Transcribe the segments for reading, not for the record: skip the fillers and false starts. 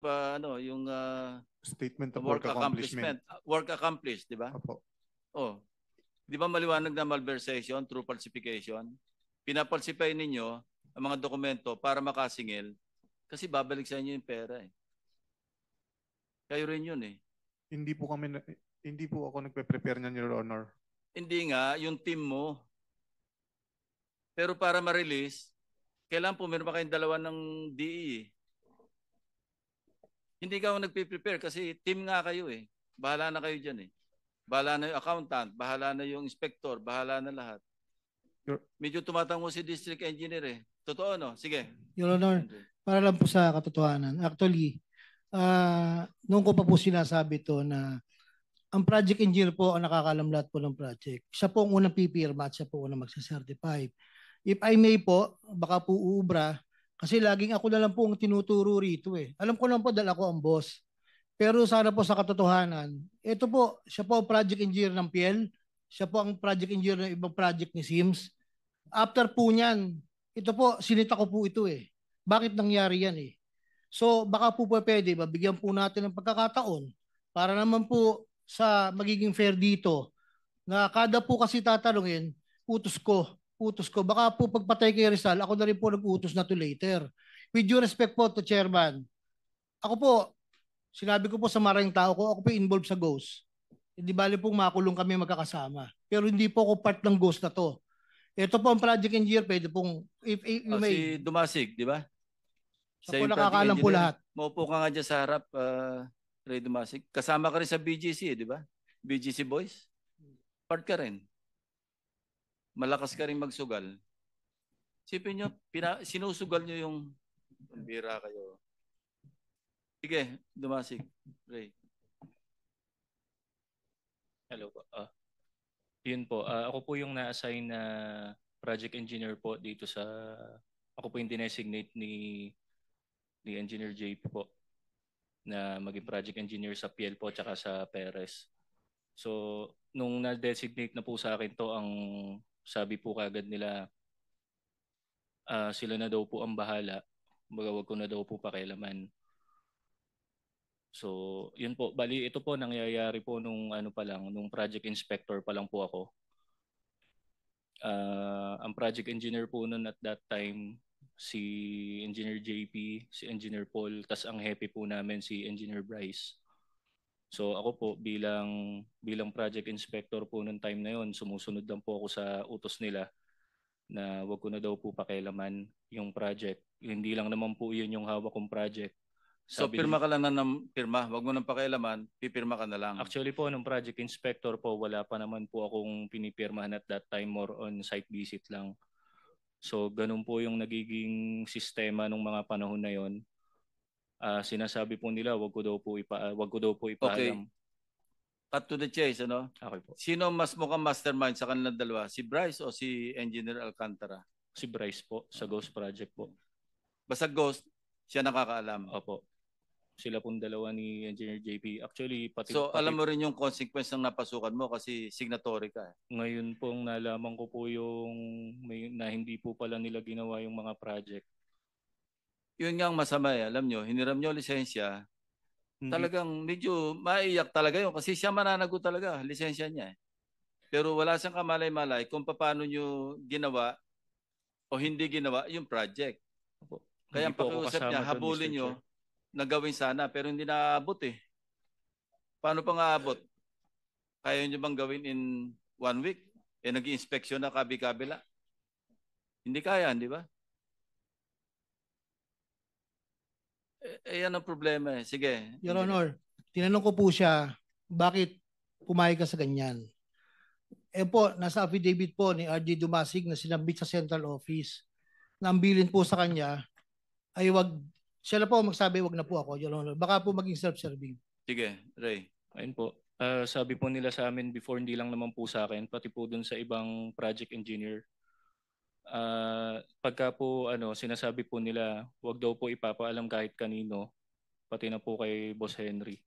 ano, yung statement of work accomplishment. Work accomplished, di ba? Opo. Oh. Di ba maliwanag na malversation through falsification? Pinapalsify ninyo ang mga dokumento para makasingil kasi babalik sa inyo yung pera eh. Kayo rin yun eh. Hindi po ako nagpe-prepare niyan, Your Honor. Hindi nga, yung team mo. Pero para ma-release, kailangan pumirma kayong dalawa ng DE eh. Hindi ka ako nagpe-prepare kasi team nga kayo eh. Bahala na kayo dyan eh. Bahala na yung accountant, bahala na yung inspector, bahala na lahat. Medyo tumatango si district engineer eh. Totoo no? Sige. Your Honor, para lang po sa katotohanan. Actually, noong ko pa po sinasabi to na ang project engineer po ang nakakalam lahat po ng project. Siya po ang unang pipirma at siya po unang magsacertify. If I may po, baka po uubra, kasi laging ako na lang po ang tinuturo rito eh. Alam ko lang po dahil ako ang boss. Pero sana po sa katotohanan, ito po, siya po ang project engineer ng PL, siya po ang project engineer ng ibang project ni Sims. After po niyan, ito po, sinita ko po ito eh. Bakit nangyari yan eh? So baka po pwede, mabigyan po natin ng pagkakataon para naman po sa magiging fair dito na kada po kasi tatanungin, utos ko. Baka po pagpatay kay Rizal, ako na rin po nag-utos na to later. With due respect po to Chairman, ako po, sinabi ko po sa maraming tao ko, ako po involved sa Ghost. Hindi bali pong makulong kami magkakasama. Pero hindi po ako part ng Ghost na to. Ito po ang project engineer, pwede pong, if you may. Si Dumasig, di ba? Siya po nakakaalam po lahat. Maupo ka nga dyan sa harap, Ray Dumasig. Kasama ka rin sa BGC, di ba? BGC Boys. Part ka rin. Malakas ka rin magsugal. Sipin nyo, sinusugal nyo yung bira kayo. Sige, Dumasig. Ray. Hello po. Yun po. Ako po yung na-assign na project engineer po dito sa... Ako po yung dinesignate ni Engineer JP po na maging project engineer sa PL po tsaka sa Perez. So, nung na-designate na po sa akin to, ang sabi po kagad nila, sila na daw po ang bahala. Wag ko na daw po pakialaman. So, yun po. Bali, ito po nangyayari po nung ano pa lang, nung project inspector pa lang po ako. Ang project engineer po noon at that time, si Engineer JP, si Engineer Paul, tas ang happy po namin si Engineer Bryce. So ako po bilang project inspector po noong time na yon, sumusunod lang po ako sa utos nila na wag ko na daw po pakialaman yung project. Hindi lang naman po yun yung hawak kong project. So pirma ka lang na ng pirma, wag mo nang pakialaman, pipirma ka na lang. Actually po, nung project inspector po, wala pa naman po akong pinipirmahan at that time, more on site visit lang. So ganun po yung nagiging sistema nung mga panahon na yon. Sinasabi po nila, wag ko daw po ipaalam. Okay. Cut to the chase, ano? Okay po. Sino mas mukhang mastermind sa kanilang dalawa? Si Bryce o si Engineer Alcantara? Si Bryce po, sa Ghost Project po. Basta Ghost, siya nakakaalam. Opo. Sila pong dalawa ni Engineer JP. Actually, So alam mo rin yung consequence ng napasukan mo kasi signatory ka. Ngayon pong nalaman ko po yung na hindi po pala nila ginawa yung mga project. Yun nga ang masama eh. Alam nyo, hiniram nyo lisensya. Talagang medyo maiyak talaga yun kasi siya mananagot talaga, lisensya niya eh. Pero wala siyang kamalay-malay kung paano nyo ginawa o hindi ginawa yung project. Kaya ang pakiusap niya, habulin nyo na gawin sana pero hindi naaabot eh. Paano pa nga aabot? Kaya nyo bang gawin in 1 week? Eh nag-i-inspection na kabi-kabila. Hindi kaya, di ba? Yan ang problema eh. Sige. Your Honor, tinanong ko po siya, bakit pumayag ka sa ganyan? Eh po, nasa affidavit po ni RD Dumasig na sinabit sa central office. Na ang bilin po sa kanya ay wag, siya na po magsabi wag na po ako, Your Honor. Baka po maging self-serving. Sige, Ray. Ayun po. Sabi po nila sa amin before, hindi lang naman po sa akin, pati po dun sa ibang project engineer. Pagka po sinasabi po nila, wag daw po ipapaalam kahit kanino, pati na po kay Boss Henry.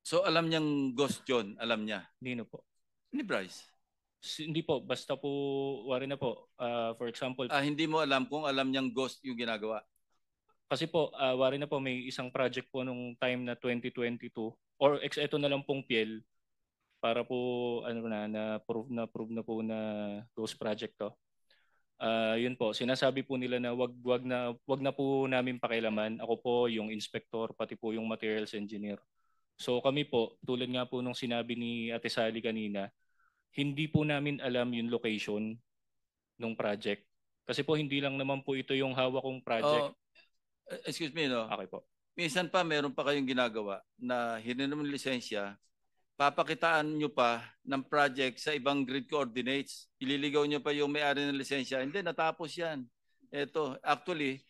So alam niyang Ghost John, alam niya? Nino po? Ni Bryce? Hindi po, basta po, wari na po. For example... hindi mo alam kung alam niyang Ghost yung ginagawa? Kasi po, wari na po may isang project po nung time na 2022 or ito na lang pong PL para po ano na prove na po na ghost project to. Yun po, sinasabi po nila na wag na po namin pakialaman. Ako po yung inspector pati po yung materials engineer. So kami po, tulad nga po nung sinabi ni Ate Sally kanina, hindi po namin alam yung location ng project. Kasi po hindi lang naman po ito yung hawak kong project. Oh, excuse me, no? Okay po. Minsan pa meron pa kayong ginagawa na hiniram ng lisensya, papakitaan nyo pa ng project sa ibang grid coordinates. Ililigaw nyo pa yung may-ari ng lisensya. Hindi, natapos yan. Ito, actually,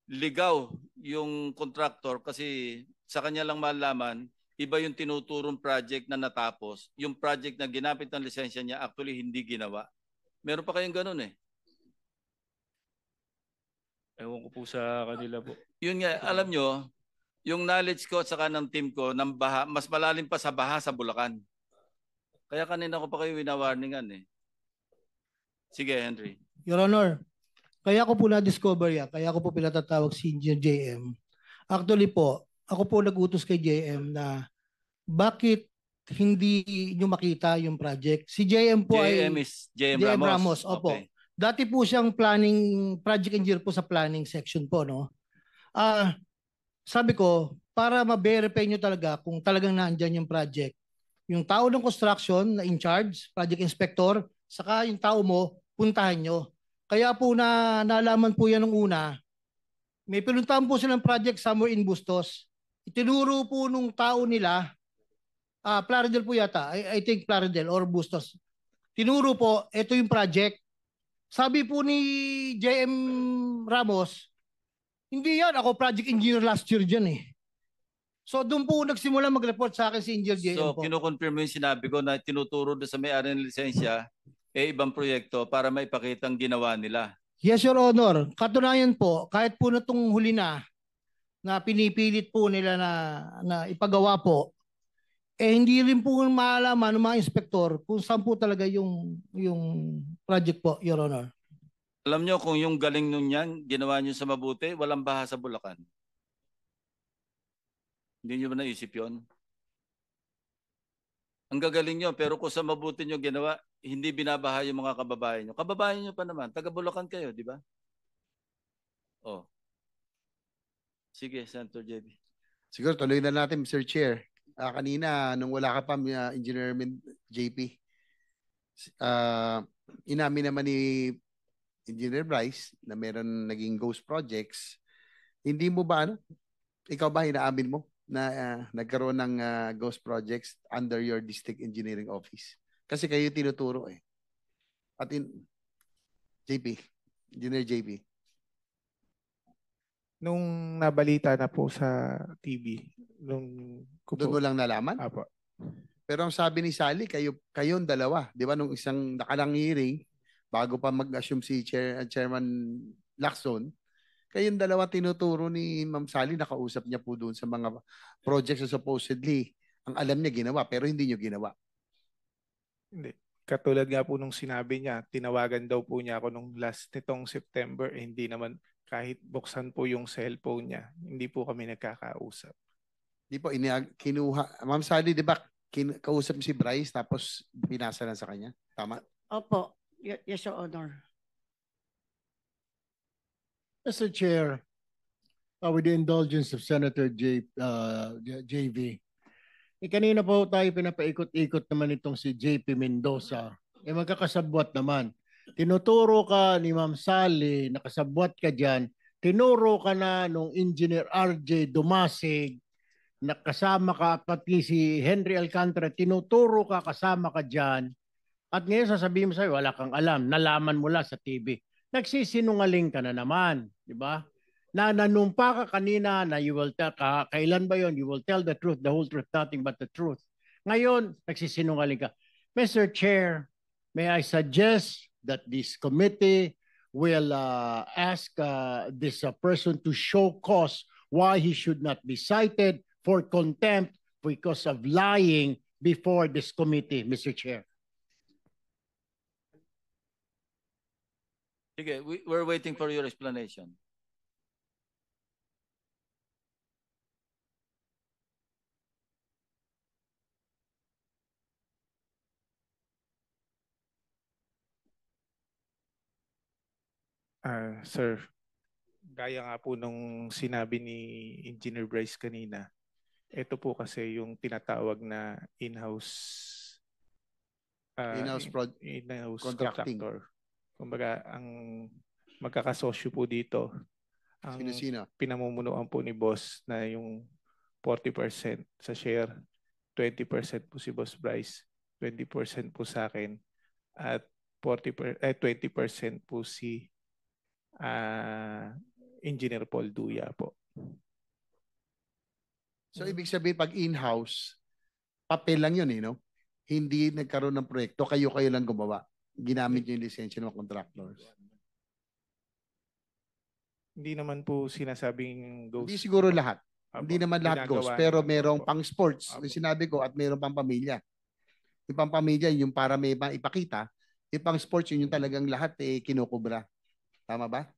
ligaw yung contractor kasi sa kanya lang malaman, iba yung tinuturong project na natapos. Yung project na ginapit ng lisensya niya, actually hindi ginawa. Meron pa kayong ganun eh. Ewan ko po sa kanila po. Yun nga, alam nyo, yung knowledge ko at saka ng team ko ng baha, mas malalim pa sa baha sa Bulacan. Kaya kanina ko pa kayo winawarningan eh. Sige, Henry. Your Honor, kaya ko po na-discover yan, kaya ko po pinatatawag si Engineer JM. Actually po, ako po nag-utos kay JM na bakit hindi nyo makita yung project. Si JM po JM ay is JM JM Ramos. Ramos, opo. Okay. Dati po siyang project engineer po sa planning section po, no? Sabi ko, para ma-verify nyo talaga kung talagang naandyan yung project, yung tao ng construction na in charge, project inspector, saka yung tao mo, puntahan nyo. Kaya po nalaman po yan nung una, may pinuntahan po silang project somewhere in Bustos. Itinuro po nung tao nila, Plaridel po yata, I think Plaridel or Bustos. Tinuro po, ito yung project. Sabi po ni JM Ramos, hindi yan, ako project engineer last year dyan eh. So doon po nagsimula mag-report sa akin si Engineer JM So, po. kinukonfirm mo yung sinabi ko na tinuturo doon sa may-ari ng lisensya, ibang proyekto para maipakitang ginawa nila. Yes, Your Honor. Katunayan po, kahit po na itong huli na pinipilit po nila na ipagawa po, hindi rin po maalaman ng mga inspektor kung saan po talaga yung project po, Your Honor. Alam nyo kung yung galing nun yan, ginawa nyo sa mabuti, walang baha sa Bulacan. Hindi nyo ba naisip yun? Ang gagaling nyo, pero kung sa mabuti nyo ginawa, hindi binabaha yung mga kababayan nyo. Kababayan nyo pa naman, taga Bulacan kayo, di ba? Oh. Sige, Senator JB. Siguro tuloy na natin, Mr. Chair. Kanina, nung wala ka pa, Engineer JP, inamin naman ni Engineer Bryce na meron naging ghost projects. Hindi mo ba, ikaw ba inaamin mo na nagkaroon ng ghost projects under your district engineering office? Kasi kayo tinuturo eh. At JP, Engineer JP. Nung nabalita na po sa TV, Doon mo lang nalaman? Apo. Pero ang sabi ni Sally, kayong dalawa, di ba, nung isang nakalang hearing, bago pa mag-assume si Chairman Lacson, kayong dalawa tinuturo ni Ma'am Sally, nakausap niya po doon sa mga projects na supposedly ang alam niya ginawa, pero hindi niyo ginawa. Hindi. Katulad nga po nung sinabi niya, tinawagan daw po niya ako nung last nitong September, hindi naman kahit buksan po yung cellphone niya, hindi po kami nagkakausap. Di po, kinuha. Ma'am Sally, di ba, kausap si Bryce tapos pinasa na sa kanya? Tama? Opo. Yes, Your Honor. Mr. Chair, with the indulgence of Senator JV, kanina po tayo pinapaikot-ikot naman itong si JP Mendoza. Magkakasabwat naman. Tinuturo ka ni Ma'am Sally, nakasabwat ka dyan, tinuro ka na nung Engineer RJ Dumasig, nakasama ka, pati si Henry Alcantara, tinuturo ka, kasama ka dyan, at ngayon sasabihin mo sa'yo, wala kang alam, nalaman mo lang sa TV. Nagsisinungaling ka na naman, di ba? Nanumpa ka kanina na you will tell, kailan ba yon? You will tell the truth, the whole truth, nothing but the truth. Ngayon, nagsisinungaling ka. Mr. Chair, may I suggest that this committee will ask this person to show cause why he should not be cited for contempt because of lying before this committee, Mr. Chair. Sige, we're waiting for your explanation. Sir, gaya nga po nung sinabi ni Engineer Bryce kanina, ito po kasi yung tinatawag na in-house in-house contracting. contractor. Kumbaga, ang magkakasosyo po dito, ang Sino-sino? pinamumunuan po ni boss na yung 40% sa share, 20% po si Boss Bryce, 20% po sa akin, at 20% po si Engineer Paul Duya po. So, ibig sabihin, pag in-house, papel lang yun, no? Hindi nagkaroon ng proyekto, kayo-kayo lang gumawa. Ginamit nyo yung lisensya ng mga contractors. Hindi naman po sinasabing ghost. Hindi siguro lahat. Apo, Hindi naman lahat ginagawa ghost, pero naman merong po. pang sports, Apo. yung sinabi ko, at merong pang pamilya. Yung pang pamilya, yung para may ipakita, yung pang sports, yun yung talagang lahat kinukubra. Tama ba?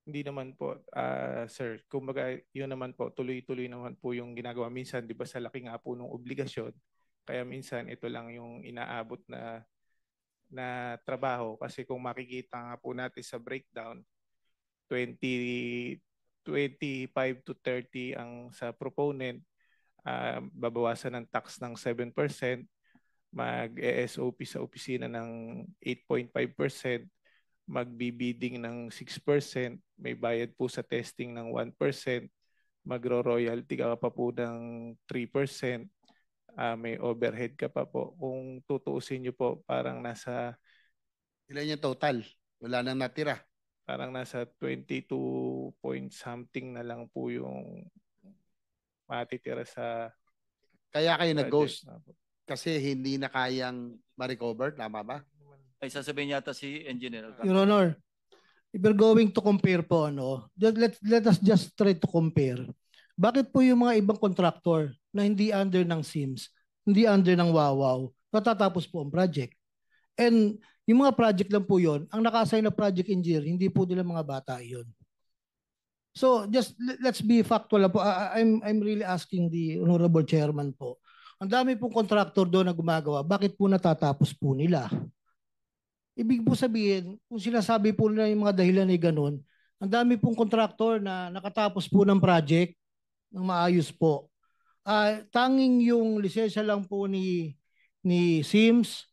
Hindi naman po, sir. Kumbaga, yun naman po, tuloy-tuloy naman po yung ginagawa. Minsan, di ba sa laki nga po ng obligasyon, kaya minsan ito lang yung inaabot na trabaho. Kasi kung makikita nga po natin sa breakdown, 25 to 30 ang sa proponent, babawasan ng tax ng 7%, mag-ESOP sa opisina ng 8.5%, magbibidding ng 6%, may bayad po sa testing ng 1%, magro-royalty ka pa po ng 3%, may overhead ka pa po. Kung tutuusin nyo po, parang nasa Ilan yung total? Wala nang natira. parang nasa 22 point something na lang po yung matitira sa Kaya kayo nag-ghost project. kasi hindi na kayang ma-recover. Tama ba? Ay sasabihin yata si Engineer. Your Honor, if we're going to compare po, let us just try to compare. Bakit po yung mga ibang contractor na hindi under ng SIMS, hindi under ng Wawaw, natatapos po ang project? And yung mga project lang po yon, ang naka-assign na project engineer, hindi po nila mga bata yon. So just let's be factual po. I'm really asking the Honorable Chairman po. Ang dami pong contractor doon na gumagawa, bakit po natatapos po nila? Ibig po sabihin, kung sinasabi po nila yung mga dahilan ay ganun, ang dami pong contractor na nakatapos po ng project ng maayos po. Tanging yung lisensya lang po ni SIMS,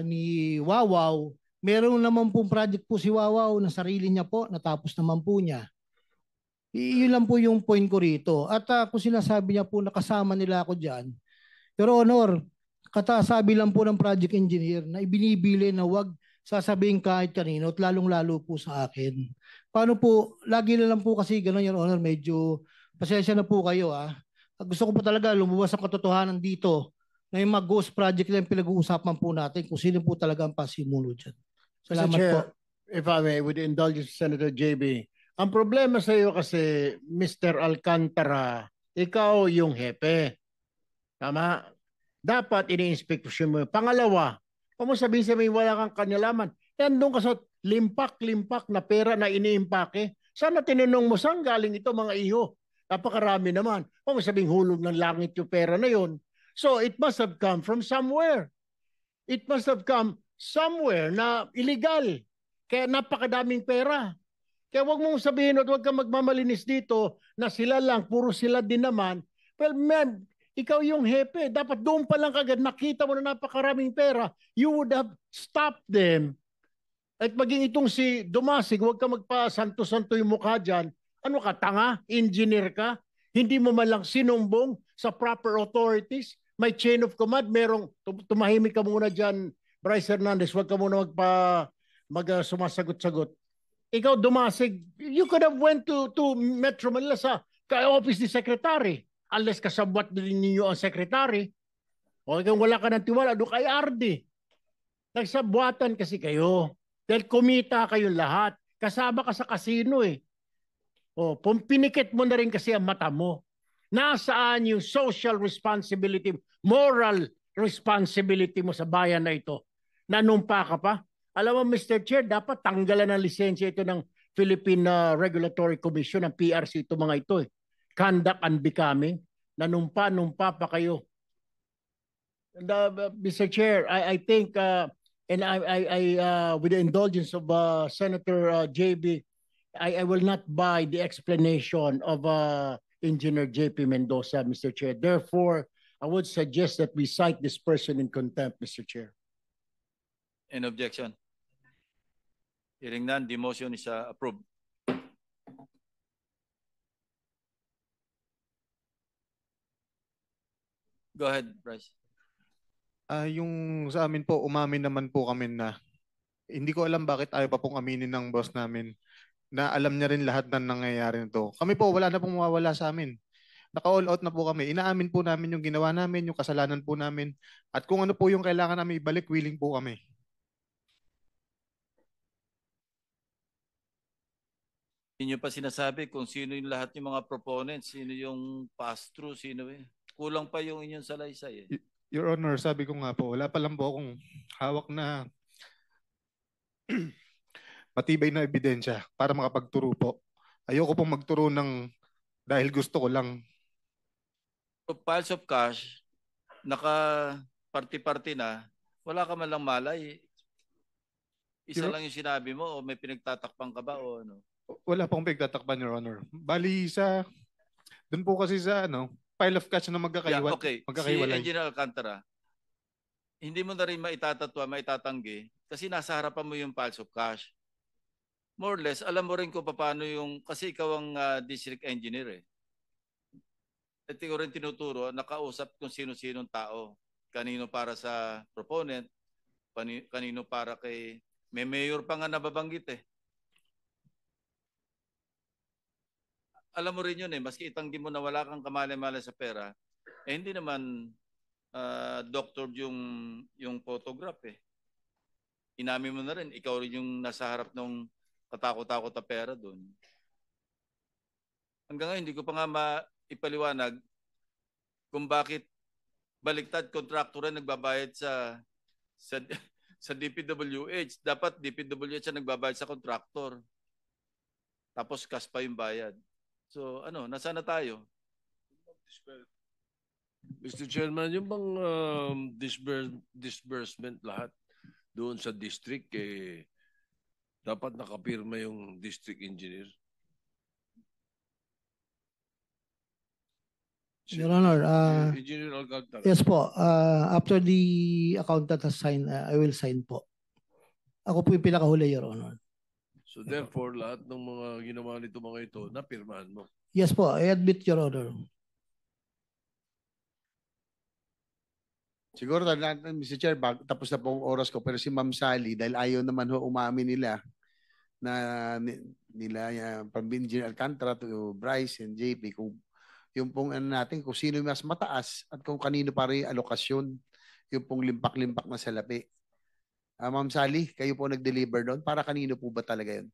ni Wawaw, meron naman pong project po si Wawaw na sarili niya po, natapos naman po niya. Yun lang po yung point ko rito. At kung sinasabi niya po nakasama nila ako dyan, Your Honor, katasabi lang po ng project engineer na ibinibili na wag sasabihin kahit kanino at lalong-lalo po sa akin. Paano po, lagi na lang po kasi gano'n, Your Honor, medyo pasensya na po kayo. Gusto ko po talaga lumabas ang katotohanan dito na yung mga ghost project na yung pinag-uusapan po natin kung sino po talaga ang pasimulo dyan. Salamat Mr. Chair, po. if I may, with the indulgence of Senator JB, ang problema sa iyo kasi, Mr. Alcantara, ikaw yung hepe. Tama? Dapat ini-inspeksyon mo. Pangalawa, kung mo sabihin wala kang kanalaman, yan doon ka sa limpak-limpak na pera na iniimpake. Sana tinanong mo saan galing ito mga iho. Napakarami naman. Kung mo sabihin hulog ng langit yung pera na yon. So it must have come from somewhere. It must have come somewhere na illegal. Kaya napakadaming pera. Kaya wag mong sabihin at wag kang magmamalinis dito na sila lang, puro sila din naman. Well, man, ikaw yung hepe. Dapat doon pa lang kagad nakita mo na napakaraming pera. You would have stopped them. At maging itong si Dumasig, wag ka magpa-santo-santo yung mukha dyan. Ano ka, tanga? Engineer ka? Hindi mo man lang sinumbong sa proper authorities? May chain of command, merong tumahimik ka muna dyan, Bryce Hernandez, wag ka muna sumasagot-sagot. Ikaw, Dumasig, you could have went to Metro Manila sa office ni Secretary. Unless kasabwat din ninyo ang Secretary. O kung wala ka ng tiwala, doon kay RD. Nagsabwatan kasi kayo. Dahil kumita kayong lahat. Kasama ka sa kasino eh. O, pinikit mo na rin kasi ang mata mo. Nasaan yung social responsibility, moral responsibility mo sa bayan na ito? Nanumpa ka pa? Alam mo, Mr. Chair, dapat tanggalan ng lisensya ito ng Philippine Regulatory Commission, ng PRC, ito mga ito eh. Conduct unbecoming. Nanumpa pa kayo. And, Mr. Chair, I think And with the indulgence of Senator JB, I will not buy the explanation of Engineer JP Mendoza, Mr. Chair. Therefore, I would suggest that we cite this person in contempt, Mr. Chair. Any objection? Hearing none, the motion is approved. Go ahead, Bryce. Yung sa amin po, umamin naman po kami na hindi ko alam bakit ayaw pa pong aminin ng boss namin na alam niya rin lahat ng nangyayari nito. Kami po, wala na pong mawawala sa amin. Naka-all out na po kami. Inaamin po namin yung ginawa namin, yung kasalanan po namin. At kung ano po yung kailangan namin ibalik, willing po kami. Hindi nyo pa sinasabi kung sino yung lahat yung mga proponents, sino yung pass-through, sino eh. Kulang pa yung inyong salaysay eh. Your Honor, sabi ko nga po, wala pa lang po akong hawak na matibay na ebidensya para makapagturo po. Ayoko pong magturo ng dahil gusto ko lang. So, piles of cash, naka-party-party na, wala ka man lang malay. Isa lang yung sinabi mo o may pinagtatakpan ka ba o ano? Wala pong pinagtatakpan, Your Honor. Bali doon po kasi sa pile of cash na Yeah, okay. Si magkakaiwalay. Engineer Alcantara, hindi mo na rin maitatatwa, maitatanggi kasi nasa harapan mo yung piles of cash. More or less, alam mo rin kung paano yung, kasi ikaw ang district engineer eh. At ikaw rin tinuturo, nakausap kung sino-sinong tao. Kanino para sa proponent, kanino para kay, may mayor pa nga nababanggit eh. Alam mo rin yun eh, maski itanggi mo na wala kang kamali-mali sa pera, eh hindi naman doctor yung photograph eh. Inamin mo na rin, ikaw rin yung nasa harap ng katakot-takot na pera doon. Hanggang ngayon, hindi ko pa nga maipaliwanag kung bakit baliktad kontraktor na nagbabayad sa DPWH. Dapat DPWH ang nagbabayad sa kontraktor. Tapos cash pa yung bayad. So nasaan na tayo? Mr. Chairman, yung bang disbursement lahat doon sa district, dapat nakapirma yung district engineer? Your Honor, Engineer Alcantara. yes po. After the accountant has signed, I will sign po. Ako po yung pinakahuli, Your Honor. So therefore, lahat ng mga ginawa nito mga ito, napirmahan mo? Yes po, I admit, Your Honor. Siguro, Mr. Chair, tapos na po ang oras ko, pero si Ma'am Sally, dahil ayaw naman umamin nila from Engineer Alcantara to Bryce and JP, kung yung pong natin, kung sino yung mas mataas at kung kanino para yung alokasyon, yung pong limpak-limpak na salapi. Ma'am Sally, kayo po nag-deliver doon. Para kanino po ba talaga yun?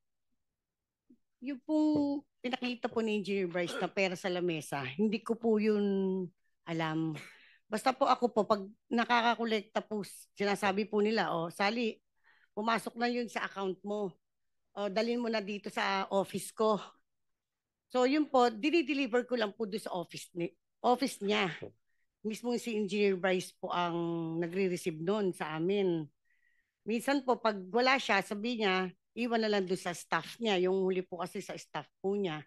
Yung pong pinakita po ni Engineer Bryce na pera sa lamesa, hindi ko po yun alam. Basta po ako po, pag nakakakolekta po, sinasabi po nila, Sally, pumasok na yun sa account mo. Dalhin mo na dito sa office ko. So yun po, dinideliver ko lang po doon sa office niya. Mismo si Engineer Bryce po ang nagre-receive noon sa amin. Minsan po, pag wala siya, sabi niya, iwan na lang doon sa staff niya. Yung huli po kasi sa staff po niya.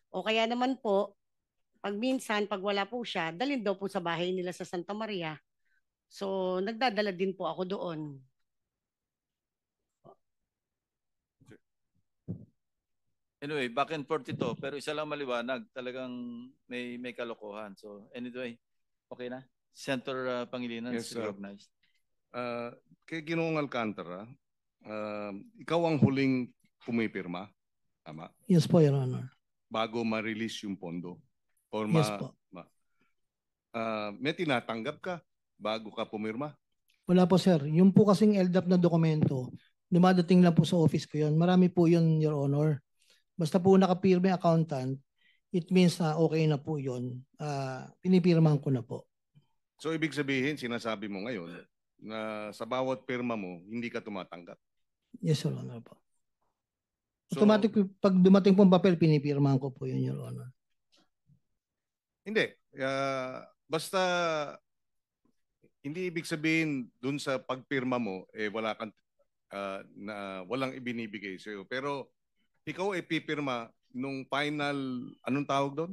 O kaya naman po, pag wala po siya, dalhin daw po sa bahay nila sa Santa Maria. So, nagdadala din po ako doon. Anyway, back and forth ito, pero isa lang maliwanag, talagang may kalokohan. So, anyway, okay na? Senator Pangilinan is recognized. Kay Ginoong Alcantara, ikaw ang huling pumipirma, tama? Yes po, Your Honor. Bago ma-release yung pondo? Or Yes po. May tinatanggap ka bago ka pumirma? Wala po, sir. Yung po kasing LDAP na dokumento, dumadating lang po sa office ko yun. Marami po yun, Your Honor. Basta po nakapirma yung accountant, it means na okay na po yun. Pinipirmahan ko na po. So ibig sabihin, sinasabi mo ngayon na sa bawat pirma mo, hindi ka tumatanggap? Yes, Your Honor po. So, Automatic, pag dumating pong papel, pinipirmahan ko po yun, Your Honor. Hindi. Basta Hindi ibig sabihin dun sa pagpirma mo wala kang walang ibinibigay sa iyo. Pero ikaw ay pipirma nung final anong tawag doon?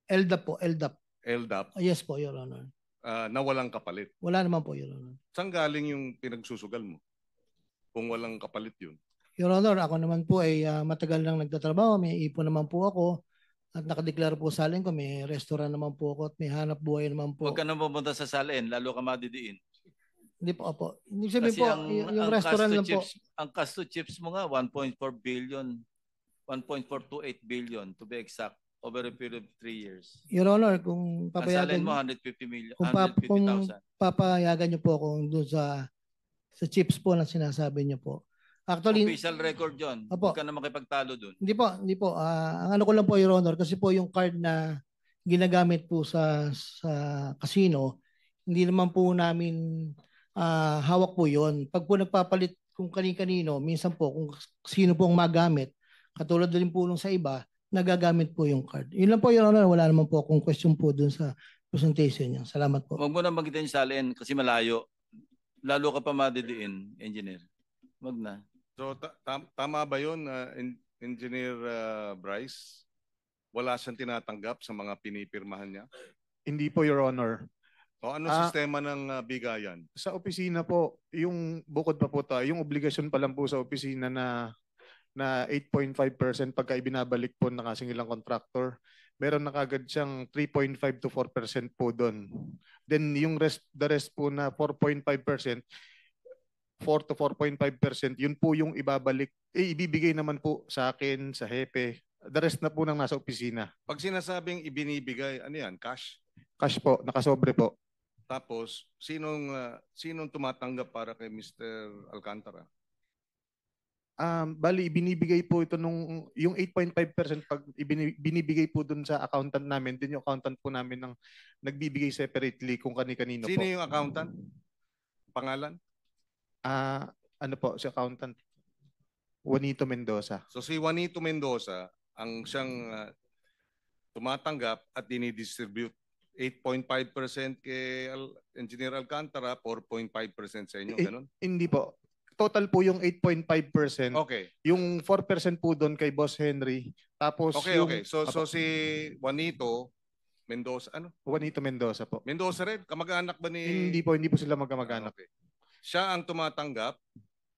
LDAP po, LDAP. LDAP Yes po, Your Honor. na walang kapalit. Wala naman po, Your Honor. Saan galing yung pinagsusugal mo? Kung walang kapalit yun. Your Honor, ako naman po ay matagal nang nagtatrabaho. May ipon naman po ako. At nakadeklara po sa alin ko, may restaurant naman po ako at may hanap buhay naman po. Huwag ka nang pumunta sa salin, lalo ka madidiin. Hindi po, opo. Hindi sabihin Kasi po, ang, yung ang restaurant Casto lang po. chips, ang Casto chips mo nga 1.4 billion, 1.428 billion to be exact over a period of 3 years. Your Honor, kung Ang papayagan salin mo 150 million, kung 150,000. papayagan niyo po kung doon sa chips po na sinasabi niyo po. Actually, Official record yun. Opo. Huwag ka na makipagtalo dun. hindi po, hindi po. Ang ano ko lang po, Your Honor, kasi po yung card na ginagamit po sa casino, hindi naman po namin hawak po yon. Pag po nagpapalit kung kani-kanino, minsan po kung sino po ang magamit, katulad din po nung sa iba, nagagamit po yung card. Yun lang po, Your Honor. Wala naman po akong question po dun sa presentation niya. Salamat po. Huwag mo na magitin yung salin kasi malayo. Lalo ka pa madidiin, engineer. Huwag na. So tama ba yun, Engineer Bryce? Wala siyang tinatanggap sa mga pinipirmahan niya? Hindi po, Your Honor. O ano sistema ng bigayan? Sa opisina po, yung bukod pa po tayo, yung obligasyon pa lang po sa opisina na 8.5% pagka ibinabalik po ng kasing ilang contractor, meron na kagad siyang 3.5 to 4% po doon. Then yung the rest po na 4.5%, 4 to 4.5%, yun po yung ibibigay naman po sa akin, sa hepe. The rest na po nang nasa opisina. Pag sinasabing ibinibigay, ano yan? Cash? Cash po, nakasobre po. Tapos, sinong tumatanggap para kay Mr. Alcantara? Bali, binibigay po ito yung 8.5% pag binibigay po dun sa accountant namin, din yung accountant po namin ng nagbibigay separately kung kani-kanino Sino po. yung accountant? Pangalan? Ano po, si accountant Juanito Mendoza. So si Juanito Mendoza ang siyang tumatanggap at dinidistribute 8.5% kay Engineer Alcantara, 4.5% sa inyo, ganun? Hindi po. Total po yung 8.5%. Okay. Yung 4% po doon kay Boss Henry. Tapos Okay. So si Juanito Mendoza, ano? Juanito Mendoza po. Mendoza rin? Kamag-anak ba ni... Hindi po sila magkamag-anak. Okay. Siya ang tumatanggap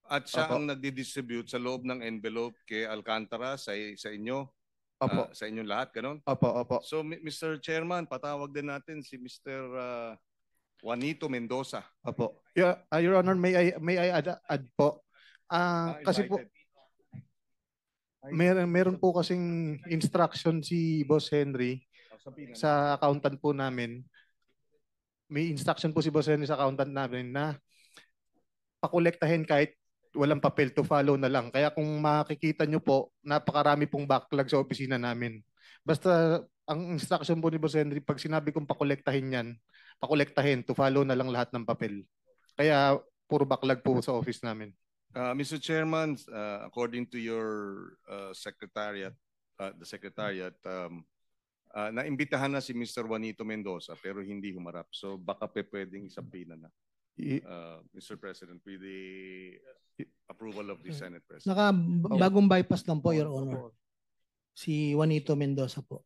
at siya Opo. ang nagdi-distribute sa loob ng envelope kay Alcantara sa inyo. Opo. Sa inyong lahat, ganun? Opo. So Mr. Chairman, patawag din natin si Mr. Juanito Mendoza. Opo. Your Honor, may I add po? Kasi po meron po kasing instruction si Boss Henry sa accountant po namin. May instruction po si Boss Henry sa accountant namin na pakolektahin kahit walang papel, to follow na lang. Kaya kung makikita nyo po, napakarami pong backlog sa opisina namin. Basta ang instruction po ni Boss Henry, pag sinabi kong pakolektahin yan, pakolektahin, to follow na lang lahat ng papel. Kaya puro backlog po sa office namin. Mr. Chairman, according to your secretariat, the secretariat, naimbitahan na si Mr. Juanito Mendoza pero hindi humarap. So baka pwedeng isabina na. Mr. President, with the approval of the Senate President. Bagong bypass lang po, Your Honor. Si Juanito Mendoza po.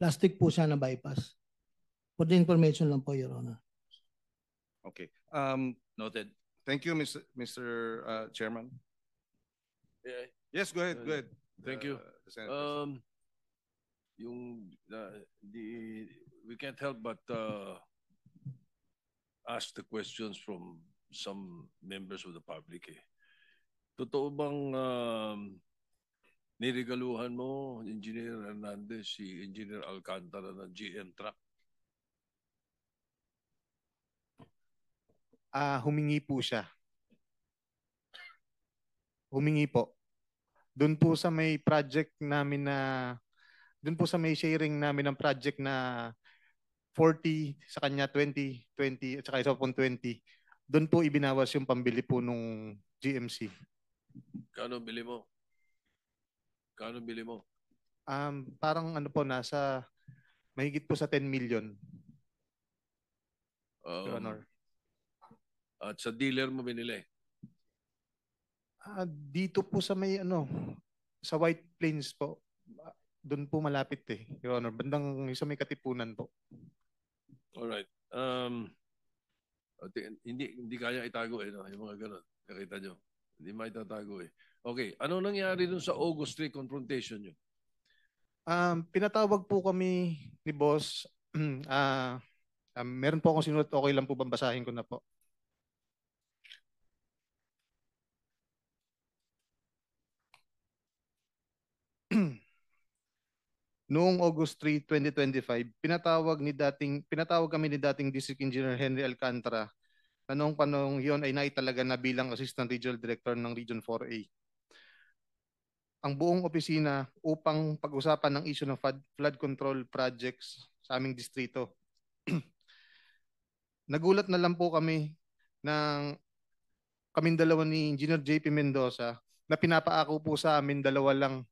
Last week po siya na bypass. For the information lang po, Your Honor. Okay. Noted. Thank you, Mr. Chairman. Yes, go ahead. Go ahead. Thank you. The Senate President. We can't help but ask the questions from some members of the public. Totoo bang niregaluhan mo, Engineer Hernandez, si Engineer Alcantara ng GM truck? Humingi po siya. Humingi po. Doon po sa may project namin doon po sa may sharing namin ng project na 40, sa kanya 20, at saka isa pong 20. Doon po ibinawas yung pambili po nung GMC. Kano bili mo? Parang ano po, nasa mahigit po sa 10 million. Your Honor. At sa dealer mo binili. Dito po sa may sa White Plains po. Doon po malapit Your Honor. Bandang sa may Katipunan po. Alright. Hindi kaya itago no? Yung mga ganun. Nakita nyo. Hindi maitatago Okay. Ano nangyari dun sa August 3 confrontation nyo? Pinatawag po kami ni boss. Meron po akong sinulat. Okay lang po basahin ko na po. Noong August 3, 2025, pinatawag kami ni dating District Engineer Henry Alcantara na noong panahon yun ay naitalaga na bilang Assistant Regional Director ng Region 4A. Ang buong opisina upang pag-usapan ng issue ng flood control projects sa aming distrito. Nagulat na lang po kami ng kaming dalawa ni Engineer JP Mendoza na pinapaako po sa amin dalawa lang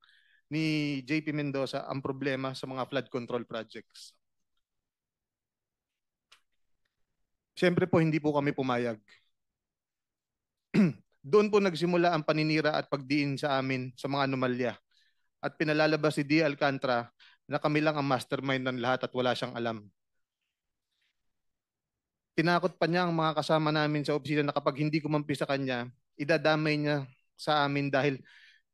ni JP Mendoza ang problema sa mga flood control projects. Siyempre po hindi po kami pumayag. Doon po nagsimula ang paninira at pagdiin sa amin sa mga anomalya. At pinalalabas si D. Alcantara na kami lang ang mastermind ng lahat at wala siyang alam. Tinakot pa niya ang mga kasama namin sa opisina na kapag hindi kumampi sa kanya, idadamay niya sa amin dahil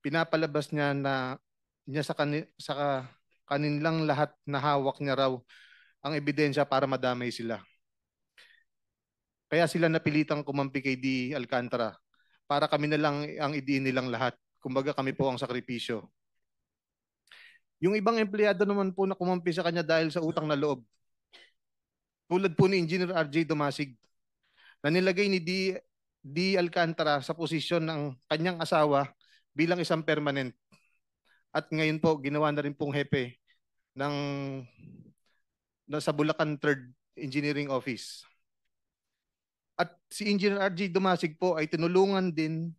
pinapalabas niya sa kanilang lahat na hawak niya raw ang ebidensya para madamay sila. Kaya sila napilitang kumampi kay D. Alcantara para kami na lang ang idiin nilang lahat. Kumbaga kami po ang sakripisyo. Yung ibang empleyado naman po na kumampi sa kanya dahil sa utang na loob. Tulad po ni Engineer RJ Dumasig na nilagay ni D. Alcantara sa posisyon ng kanyang asawa bilang isang permanent. At ngayon po, ginawa na rin pong hepe sa Bulacan 3rd Engineering Office. At si Engineer RJ Dumasig po ay tinulungan din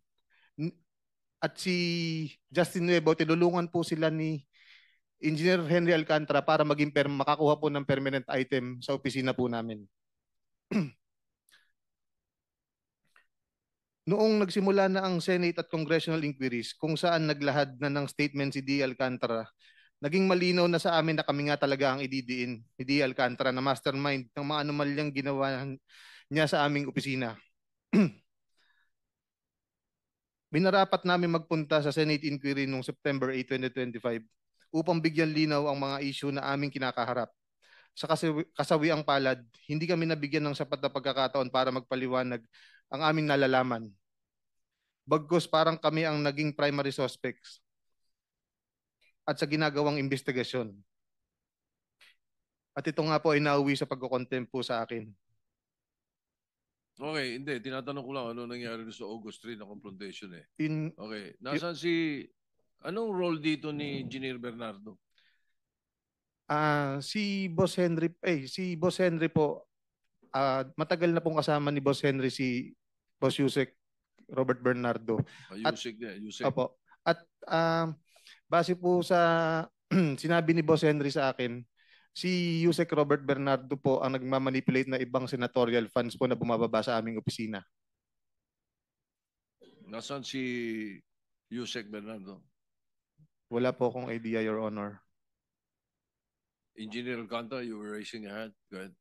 at si Justin Nuevo, tinulungan po sila ni Engineer Henry Alcantara para maging makakuha po ng permanent item sa opisina po namin. Noong nagsimula na ang Senate at Congressional inquiries kung saan naglahad na ng statement si D. Alcantara, naging malinaw na sa amin na kami nga talaga ang ididiin ni D. Alcantara na mastermind ng mga anomalyang ginawa niya sa aming opisina. Minarapat namin magpunta sa Senate inquiry noong September 8, 2025 upang bigyan linaw ang mga issue na aming kinakaharap. Sa kasawiang palad, hindi kami nabigyan ng sapat na pagkakataon para magpaliwanag ang aming nalalaman. Bagkus parang kami ang naging primary suspects at sa ginagawang investigasyon. At ito nga po ay nauwi sa pagko-contempt po sa akin. Okay, hindi. Tinatanong ko lang ano nangyari sa August 3 na confrontation Okay. Anong role dito ni Engineer Bernardo? Si Boss Henry po, matagal na pong kasama ni Boss Henry si Boss Yusek Robert Bernardo. Yusek. Opo. At base po sa sinabi ni Boss Henry sa akin, si Yusek Robert Bernardo po ang nagmamanipulate na ibang senatorial funds po na bumababa sa aming opisina. Nasaan si Yusek Bernardo? Wala po akong idea, Your Honor. Engineer Alcantara, you were raising your hand. Go ahead.